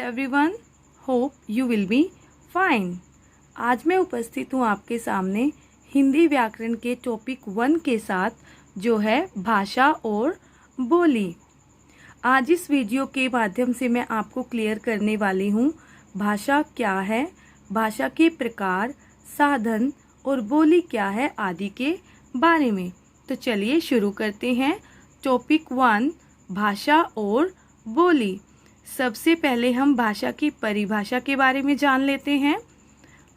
Everyone, hope you will be fine. आज मैं उपस्थित हूँ आपके सामने हिंदी व्याकरण के टॉपिक 1 के साथ, जो है भाषा और बोली। आज इस वीडियो के माध्यम से मैं आपको क्लियर करने वाली हूँ भाषा क्या है, भाषा के प्रकार, साधन और बोली क्या है आदि के बारे में। तो चलिए शुरू करते हैं। टॉपिक 1, भाषा और बोली। सबसे पहले हम भाषा की परिभाषा के बारे में जान लेते हैं।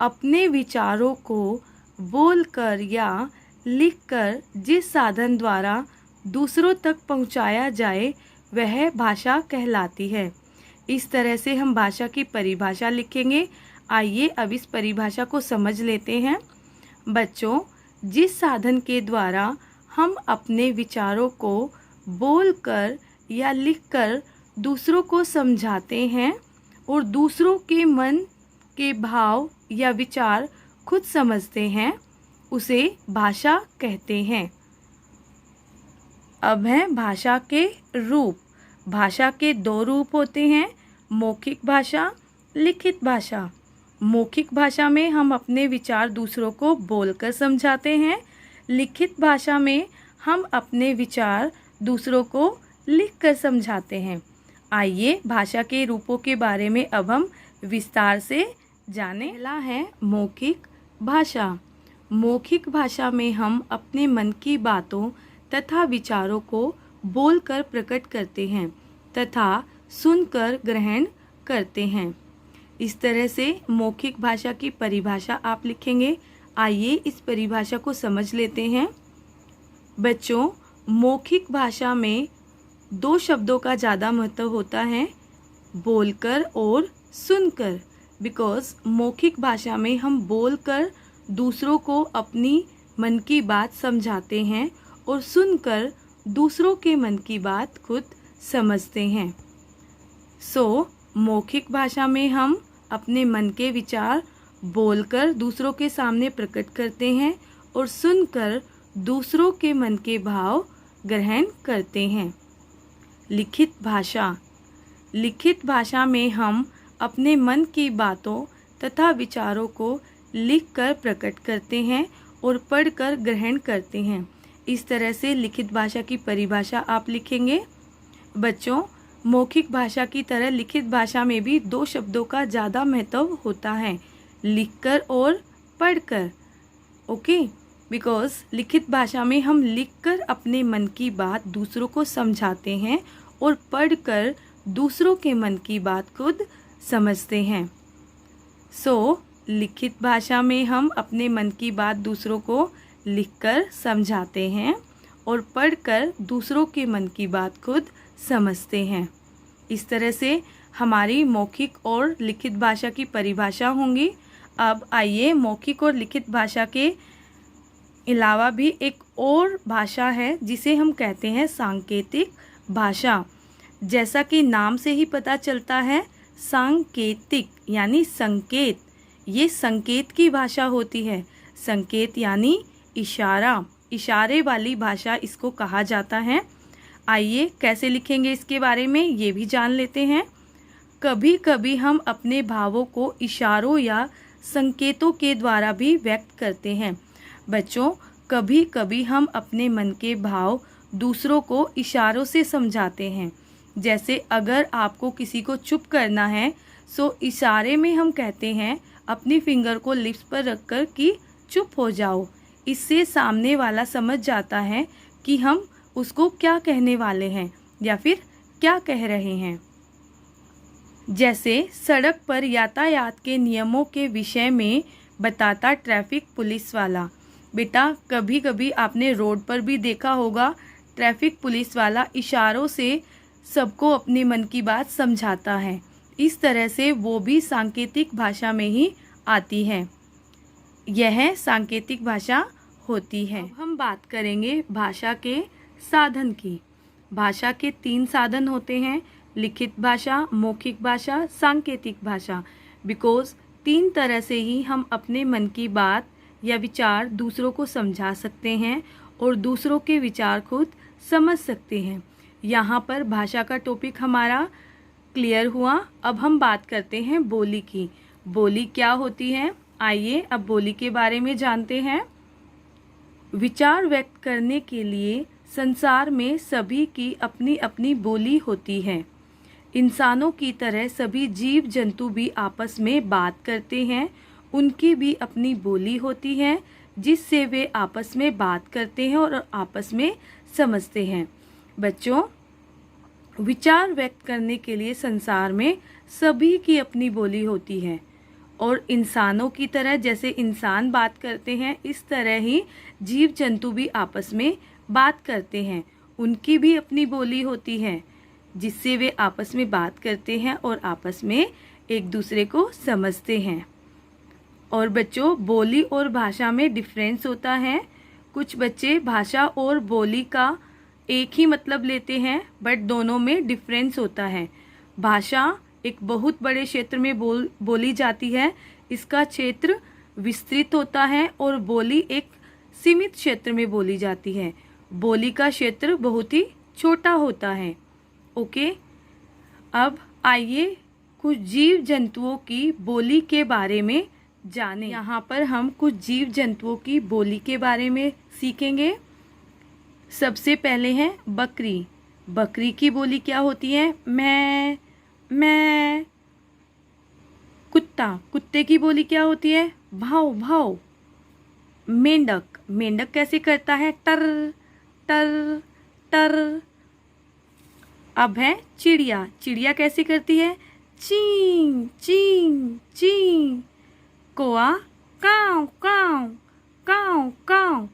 अपने विचारों को बोलकर या लिखकर जिस साधन द्वारा दूसरों तक पहुंचाया जाए वह भाषा कहलाती है। इस तरह से हम भाषा की परिभाषा लिखेंगे। आइए अब इस परिभाषा को समझ लेते हैं। बच्चों, जिस साधन के द्वारा हम अपने विचारों को बोलकर या लिखकर दूसरों को समझाते हैं और दूसरों के मन के भाव या विचार खुद समझते हैं, उसे भाषा कहते हैं। अब है भाषा के रूप। भाषा के 2 रूप होते हैं, मौखिक भाषा, लिखित भाषा। मौखिक भाषा में हम अपने विचार दूसरों को बोलकर समझाते हैं। लिखित भाषा में हम अपने विचार दूसरों को लिखकर समझाते हैं। आइए भाषा के रूपों के बारे में अब हम विस्तार से जानें। पहला है मौखिक भाषा। मौखिक भाषा में हम अपने मन की बातों तथा विचारों को बोलकर प्रकट करते हैं तथा सुनकर ग्रहण करते हैं। इस तरह से मौखिक भाषा की परिभाषा आप लिखेंगे। आइए इस परिभाषा को समझ लेते हैं। बच्चों, मौखिक भाषा में 2 शब्दों का ज़्यादा महत्व होता है, बोलकर और सुनकर। बिकॉज़ मौखिक भाषा में हम बोलकर दूसरों को अपनी मन की बात समझाते हैं और सुनकर दूसरों के मन की बात खुद समझते हैं। मौखिक भाषा में हम अपने मन के विचार बोलकर दूसरों के सामने प्रकट करते हैं और सुनकर दूसरों के मन के भाव ग्रहण करते हैं। लिखित भाषा। लिखित भाषा में हम अपने मन की बातों तथा विचारों को लिखकर प्रकट करते हैं और पढ़कर ग्रहण करते हैं। इस तरह से लिखित भाषा की परिभाषा आप लिखेंगे। बच्चों, मौखिक भाषा की तरह लिखित भाषा में भी 2 शब्दों का ज़्यादा महत्व होता है, लिखकर और पढ़कर। ओके, बिकॉज़ लिखित भाषा में हम लिखकर अपने मन की बात दूसरों को समझाते हैं और पढ़कर दूसरों के मन की बात खुद समझते हैं। लिखित भाषा में हम अपने मन की बात दूसरों को लिखकर समझाते हैं और पढ़कर दूसरों के मन की बात खुद समझते हैं। इस तरह से हमारी मौखिक और लिखित भाषा की परिभाषा होंगी। अब आइए मौखिक और लिखित भाषा के अलावा भी एक और भाषा है जिसे हम कहते हैं सांकेतिक भाषा। जैसा कि नाम से ही पता चलता है, सांकेतिक यानी संकेत। ये संकेत की भाषा होती है। संकेत यानी इशारा, इशारे वाली भाषा इसको कहा जाता है। आइए कैसे लिखेंगे इसके बारे में ये भी जान लेते हैं। कभी कभी हम अपने भावों को इशारों या संकेतों के द्वारा भी व्यक्त करते हैं। बच्चों, कभी कभी हम अपने मन के भाव दूसरों को इशारों से समझाते हैं। जैसे अगर आपको किसी को चुप करना है इशारे में हम कहते हैं अपनी फिंगर को लिप्स पर रखकर कि चुप हो जाओ। इससे सामने वाला समझ जाता है कि हम उसको क्या कहने वाले हैं या फिर क्या कह रहे हैं। जैसे सड़क पर यातायात के नियमों के विषय में बताता ट्रैफिक पुलिस वाला। बेटा, कभी कभी आपने रोड पर भी देखा होगा, ट्रैफिक पुलिस वाला इशारों से सबको अपने मन की बात समझाता है। इस तरह से वो भी सांकेतिक भाषा में ही आती है। यह सांकेतिक भाषा होती है। अब हम बात करेंगे भाषा के साधन की। भाषा के 3 साधन होते हैं, लिखित भाषा, मौखिक भाषा, सांकेतिक भाषा। बिकॉज़ 3 तरह से ही हम अपने मन की बात या विचार दूसरों को समझा सकते हैं और दूसरों के विचार खुद समझ सकते हैं। यहाँ पर भाषा का टॉपिक हमारा क्लियर हुआ। अब हम बात करते हैं बोली की। बोली क्या होती है, आइए अब बोली के बारे में जानते हैं। विचार व्यक्त करने के लिए संसार में सभी की अपनी अपनी बोली होती है। इंसानों की तरह सभी जीव जंतु भी आपस में बात करते हैं। उनकी भी अपनी बोली होती है जिससे वे आपस में बात करते हैं और आपस में समझते हैं। बच्चों, विचार व्यक्त करने के लिए संसार में सभी की अपनी बोली होती है और इंसानों की तरह जैसे इंसान बात करते हैं इस तरह ही जीव जंतु भी आपस में बात करते हैं। उनकी भी अपनी बोली होती है जिससे वे आपस में बात करते हैं और आपस में एक दूसरे को समझते हैं। और बच्चों, बोली और भाषा में डिफरेंस होता है। कुछ बच्चे भाषा और बोली का एक ही मतलब लेते हैं, बट दोनों में डिफरेंस होता है। भाषा एक बहुत बड़े क्षेत्र में बोली जाती है, इसका क्षेत्र विस्तृत होता है, और बोली एक सीमित क्षेत्र में बोली जाती है। बोली का क्षेत्र बहुत ही छोटा होता है। ओके, अब आइए कुछ जीव जंतुओं की बोली के बारे में जानें। यहाँ पर हम कुछ जीव जंतुओं की बोली के बारे में सीखेंगे। सबसे पहले है बकरी। बकरी की बोली क्या होती है, मैं मैं। कुत्ता, कुत्ते की बोली क्या होती है, भाव भाव। मेंढक, मेंढक कैसे करता है, टर टर टर। अब है चिड़िया, चिड़िया कैसे करती है, चीं चीं चीं। कौआ, काव काव काव काव।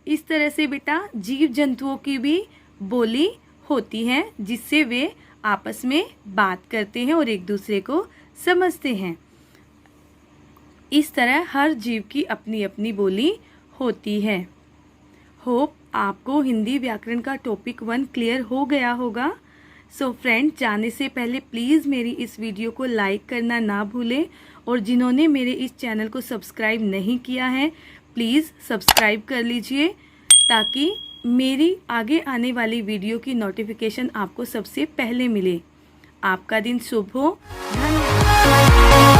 इस तरह से बेटा जीव जंतुओं की भी बोली होती है जिससे वे आपस में बात करते हैं और एक दूसरे को समझते हैं। इस तरह हर जीव की अपनी अपनी बोली होती है। होप आपको हिंदी व्याकरण का टॉपिक 1 क्लियर हो गया होगा। सो फ्रेंड, जाने से पहले प्लीज़ मेरी इस वीडियो को लाइक करना ना भूलें, और जिन्होंने मेरे इस चैनल को सब्सक्राइब नहीं किया है प्लीज़ सब्सक्राइब कर लीजिए ताकि मेरी आगे आने वाली वीडियो की नोटिफिकेशन आपको सबसे पहले मिले। आपका दिन शुभ हो। धन्यवाद।